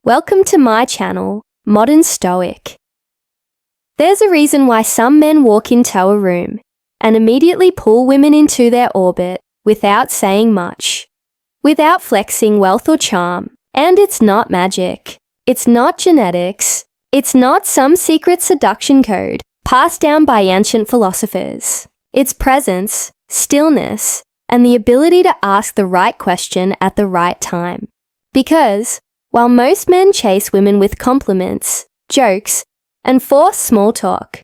Welcome to my channel, Modern Stoic. There's a reason why some men walk into a room and immediately pull women into their orbit without saying much, without flexing wealth or charm. And it's not magic. It's not genetics. It's not some secret seduction code passed down by ancient philosophers. It's presence, stillness, and the ability to ask the right question at the right time. Because while most men chase women with compliments, jokes, and forced small talk,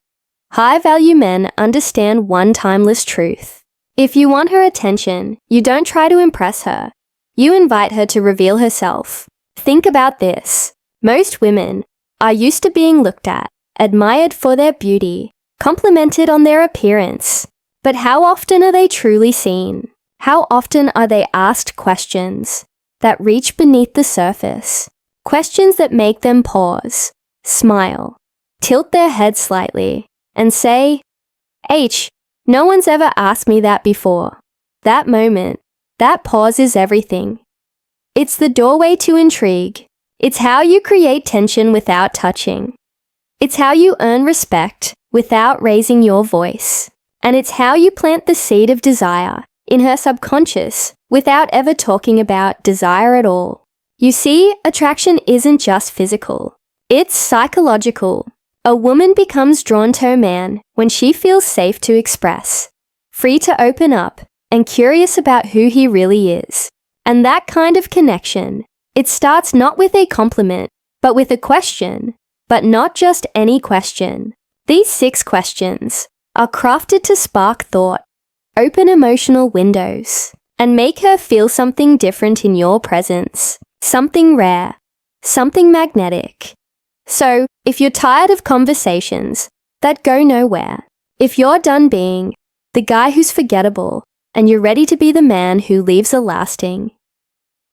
high-value men understand one timeless truth. If you want her attention, you don't try to impress her. You invite her to reveal herself. Think about this. Most women are used to being looked at, admired for their beauty, complimented on their appearance. But how often are they truly seen? How often are they asked questions that reach beneath the surface? Questions that make them pause, smile, tilt their head slightly, and say, no one's ever asked me that before." That moment, that pause is everything. It's the doorway to intrigue. It's how you create tension without touching. It's how you earn respect without raising your voice. And it's how you plant the seed of desire in her subconscious without ever talking about desire at all. You see, attraction isn't just physical. It's psychological. A woman becomes drawn to a man when she feels safe to express, free to open up, and curious about who he really is. And that kind of connection, it starts not with a compliment, but with a question. But not just any question. These 6 questions are crafted to spark thought, open emotional windows, and make her feel something different in your presence, something rare, something magnetic. So, if you're tired of conversations that go nowhere, if you're done being the guy who's forgettable, and you're ready to be the man who leaves a lasting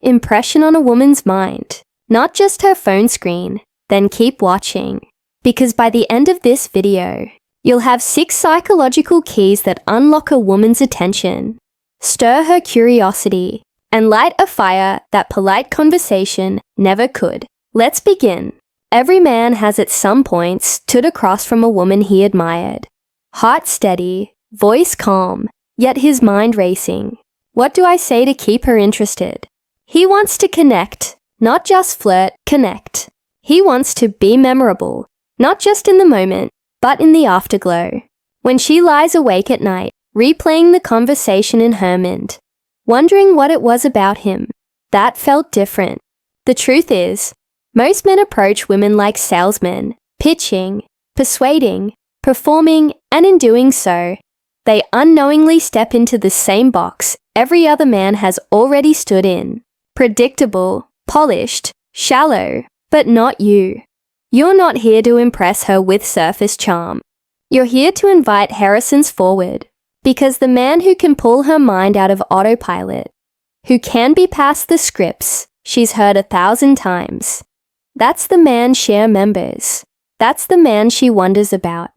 impression on a woman's mind, not just her phone screen, then keep watching. Because by the end of this video, you'll have 6 psychological keys that unlock a woman's attention, stir her curiosity, and light a fire that polite conversation never could. Let's begin. Every man has at some point stood across from a woman he admired. Heart steady, voice calm, yet his mind racing. What do I say to keep her interested? He wants to connect, not just flirt, connect. He wants to be memorable, not just in the moment, but in the afterglow. When she lies awake at night, replaying the conversation in her mind, wondering what it was about him that felt different. The truth is, most men approach women like salesmen, pitching, persuading, performing, and in doing so, they unknowingly step into the same box every other man has already stood in. Predictable, polished, shallow, but not you. You're not here to impress her with surface charm. You're here to invite Harrisons forward, because the man who can pull her mind out of autopilot, who can be past the scripts she's heard 1,000 times, that's the man she remembers. That's the man she wonders about.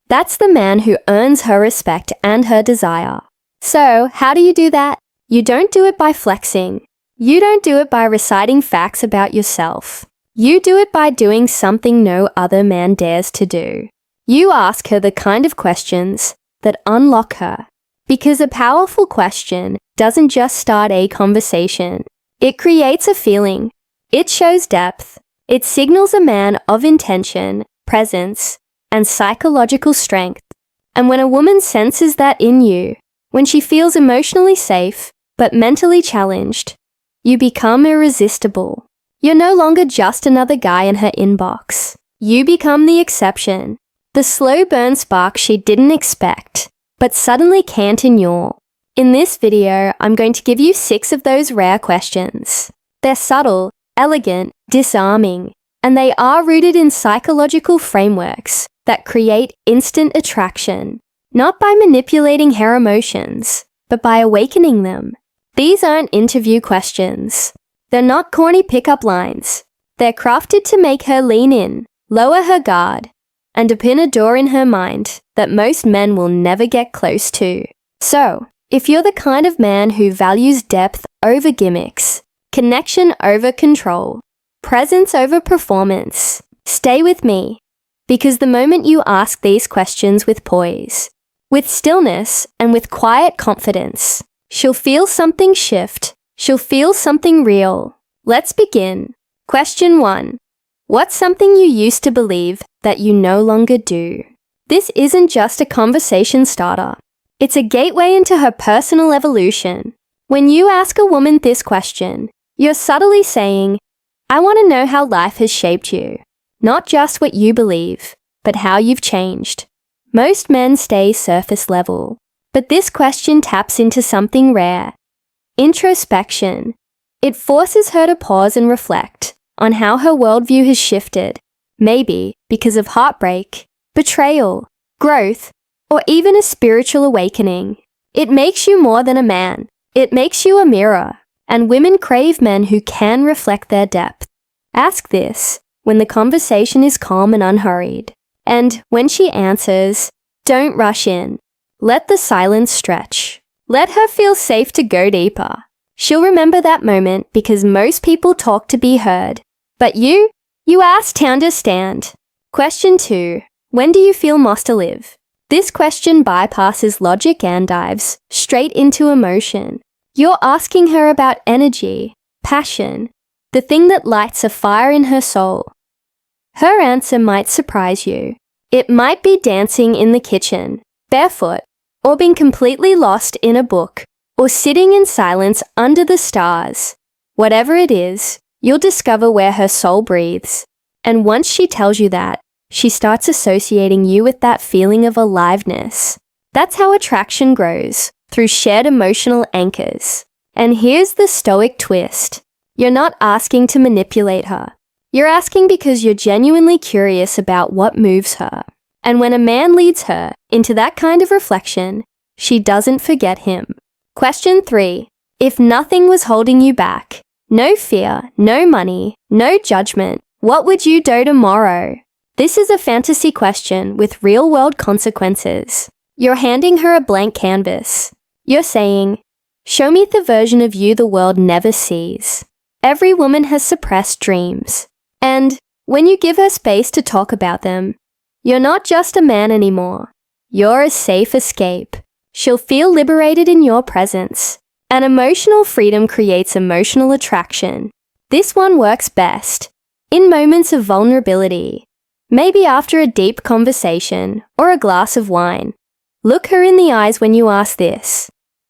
That's the man who earns her respect and her desire. So, how do you do that? You don't do it by flexing. You don't do it by reciting facts about yourself. You do it by doing something no other man dares to do. You ask her the kind of questions that unlock her. Because a powerful question doesn't just start a conversation. It creates a feeling. It shows depth. It signals a man of intention, presence, and psychological strength. And when a woman senses that in you, when she feels emotionally safe but mentally challenged, you become irresistible. You're no longer just another guy in her inbox. You become the exception, the slow burn spark she didn't expect, but suddenly can't ignore. In this video, I'm going to give you 6 of those rare questions. They're subtle, elegant, disarming, and they are rooted in psychological frameworks that create instant attraction, not by manipulating her emotions, but by awakening them. These aren't interview questions. They're not corny pickup lines. They're crafted to make her lean in, lower her guard, and open a door in her mind that most men will never get close to. So, if you're the kind of man who values depth over gimmicks, connection over control, Presence over performance. Stay with me, because the moment you ask these questions with poise, with stillness, and with quiet confidence, she'll feel something shift. She'll feel something real. Let's begin. Question 1. What's something you used to believe that you no longer do? This isn't just a conversation starter. It's a gateway into her personal evolution. When you ask a woman this question, you're subtly saying, I want to know how life has shaped you. Not just what you believe, but how you've changed. Most men stay surface level, but this question taps into something rare. Introspection. It forces her to pause and reflect on how her worldview has shifted, maybe because of heartbreak, betrayal, growth, or even a spiritual awakening. It makes you more than a man. It makes you a mirror, and women crave men who can reflect their depth. Ask this when the conversation is calm and unhurried. And when she answers, don't rush in. Let the silence stretch. Let her feel safe to go deeper. She'll remember that moment because most people talk to be heard. But you asked to understand. Question 2. When do you feel most alive? This question bypasses logic and dives straight into emotion. You're asking her about energy, passion, the thing that lights a fire in her soul. Her answer might surprise you. It might be dancing in the kitchen, barefoot, or being completely lost in a book, or sitting in silence under the stars. Whatever it is, you'll discover where her soul breathes. And once she tells you that, she starts associating you with that feeling of aliveness. That's how attraction grows, through shared emotional anchors. And here's the Stoic twist. You're not asking to manipulate her. You're asking because you're genuinely curious about what moves her. And when a man leads her into that kind of reflection, she doesn't forget him. Question 3. If nothing was holding you back, no fear, no money, no judgment, what would you do tomorrow? This is a fantasy question with real-world consequences. You're handing her a blank canvas. You're saying, show me the version of you the world never sees. Every woman has suppressed dreams. And when you give her space to talk about them, you're not just a man anymore. You're a safe escape. She'll feel liberated in your presence. And emotional freedom creates emotional attraction. This one works best in moments of vulnerability. Maybe after a deep conversation or a glass of wine. Look her in the eyes when you ask this.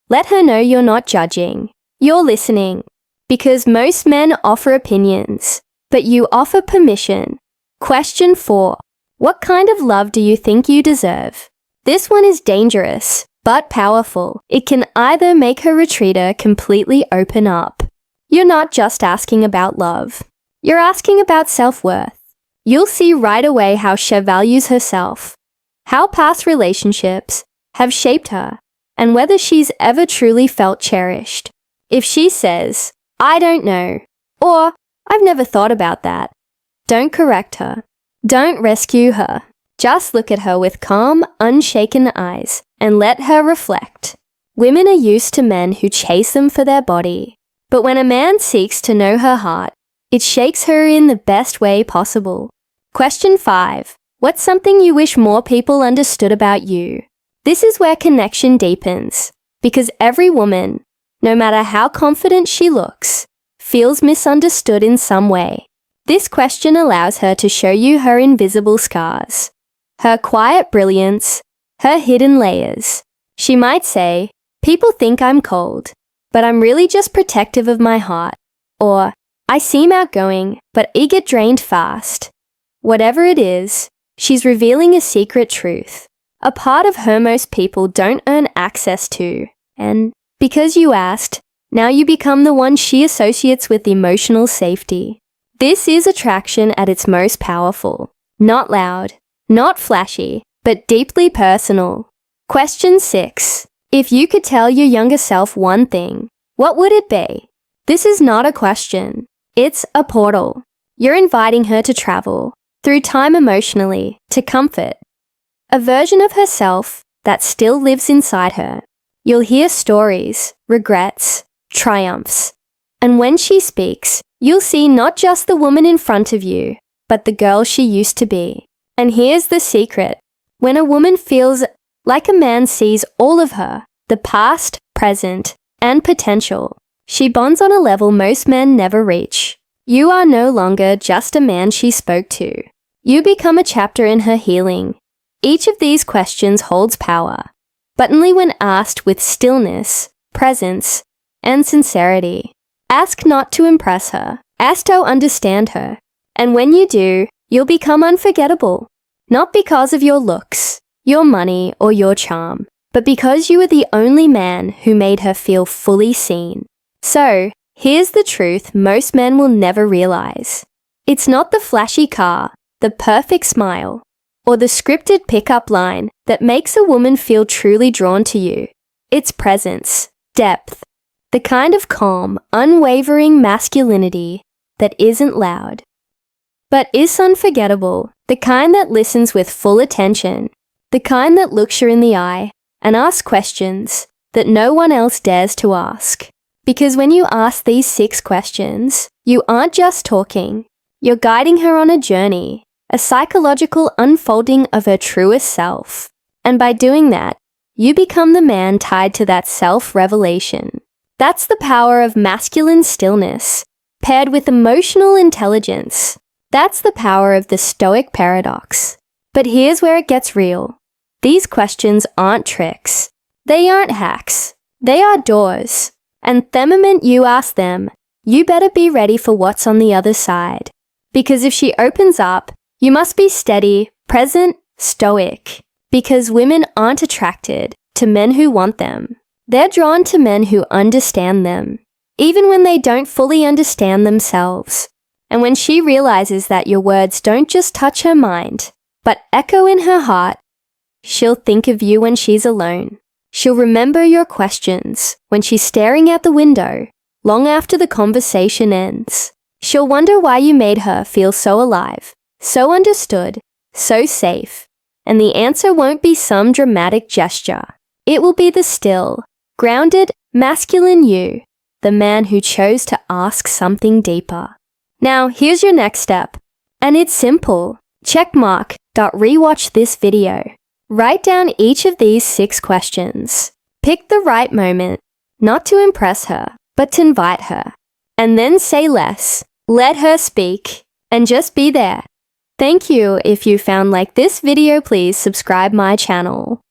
Let her know you're not judging. You're listening. Because most men offer opinions, but you offer permission. Question 4. What kind of love do you think you deserve? This one is dangerous, but powerful. It can either make her retreater completely open up. You're not just asking about love. You're asking about self-worth. You'll see right away how she values herself, how past relationships have shaped her, and whether she's ever truly felt cherished. If she says, I don't know, or I've never thought about that, don't correct her. Don't rescue her. Just look at her with calm, unshaken eyes and let her reflect. Women are used to men who chase them for their body, but when a man seeks to know her heart, it shakes her in the best way possible. Question 5. What's something you wish more people understood about you? This is where connection deepens, because every woman, no matter how confident she looks, feels misunderstood in some way. This question allows her to show you her invisible scars, her quiet brilliance, her hidden layers. She might say, people think I'm cold, but I'm really just protective of my heart. Or, I seem outgoing, but I get drained fast. Whatever it is, she's revealing a secret truth, a part of her most people don't earn access to. And because you asked, now you become the one she associates with emotional safety. This is attraction at its most powerful. Not loud, not flashy, but deeply personal. Question 6. If you could tell your younger self one thing, what would it be? This is not a question. It's a portal. You're inviting her to travel through time emotionally to comfort. A version of herself that still lives inside her. You'll hear stories, regrets, triumphs. And when she speaks, you'll see not just the woman in front of you, but the girl she used to be. And here's the secret. When a woman feels like a man sees all of her, the past, present, and potential, she bonds on a level most men never reach. You are no longer just a man she spoke to. You become a chapter in her healing. Each of these questions holds power, but only when asked with stillness, presence, and sincerity. Ask not to impress her, ask to understand her. And when you do, you'll become unforgettable. Not because of your looks, your money, or your charm, but because you were the only man who made her feel fully seen. So, here's the truth most men will never realize. It's not the flashy car, the perfect smile, or the scripted pickup line that makes a woman feel truly drawn to you. It's presence, depth, the kind of calm, unwavering masculinity that isn't loud, but is unforgettable, the kind that listens with full attention, the kind that looks you in the eye and asks questions that no one else dares to ask. Because when you ask these 6 questions, you aren't just talking, you're guiding her on a journey, a psychological unfolding of her truest self. And by doing that, you become the man tied to that self-revelation. That's the power of masculine stillness, paired with emotional intelligence. That's the power of the Stoic paradox. But here's where it gets real. These questions aren't tricks. They aren't hacks. They are doors. And the moment you ask them, you better be ready for what's on the other side. Because if she opens up, you must be steady, present, stoic. Because women aren't attracted to men who want them. They're drawn to men who understand them, even when they don't fully understand themselves. And when she realizes that your words don't just touch her mind, but echo in her heart, she'll think of you when she's alone. She'll remember your questions when she's staring out the window, long after the conversation ends. She'll wonder why you made her feel so alive, so understood, so safe. And the answer won't be some dramatic gesture. It will be the still, grounded, masculine you, the man who chose to ask something deeper. Now, here's your next step. And it's simple. Rewatch this video. Write down each of these 6 questions. Pick the right moment, not to impress her, but to invite her. And then say less. Let her speak. And just be there. Thank you. If you found like this video, please subscribe my channel.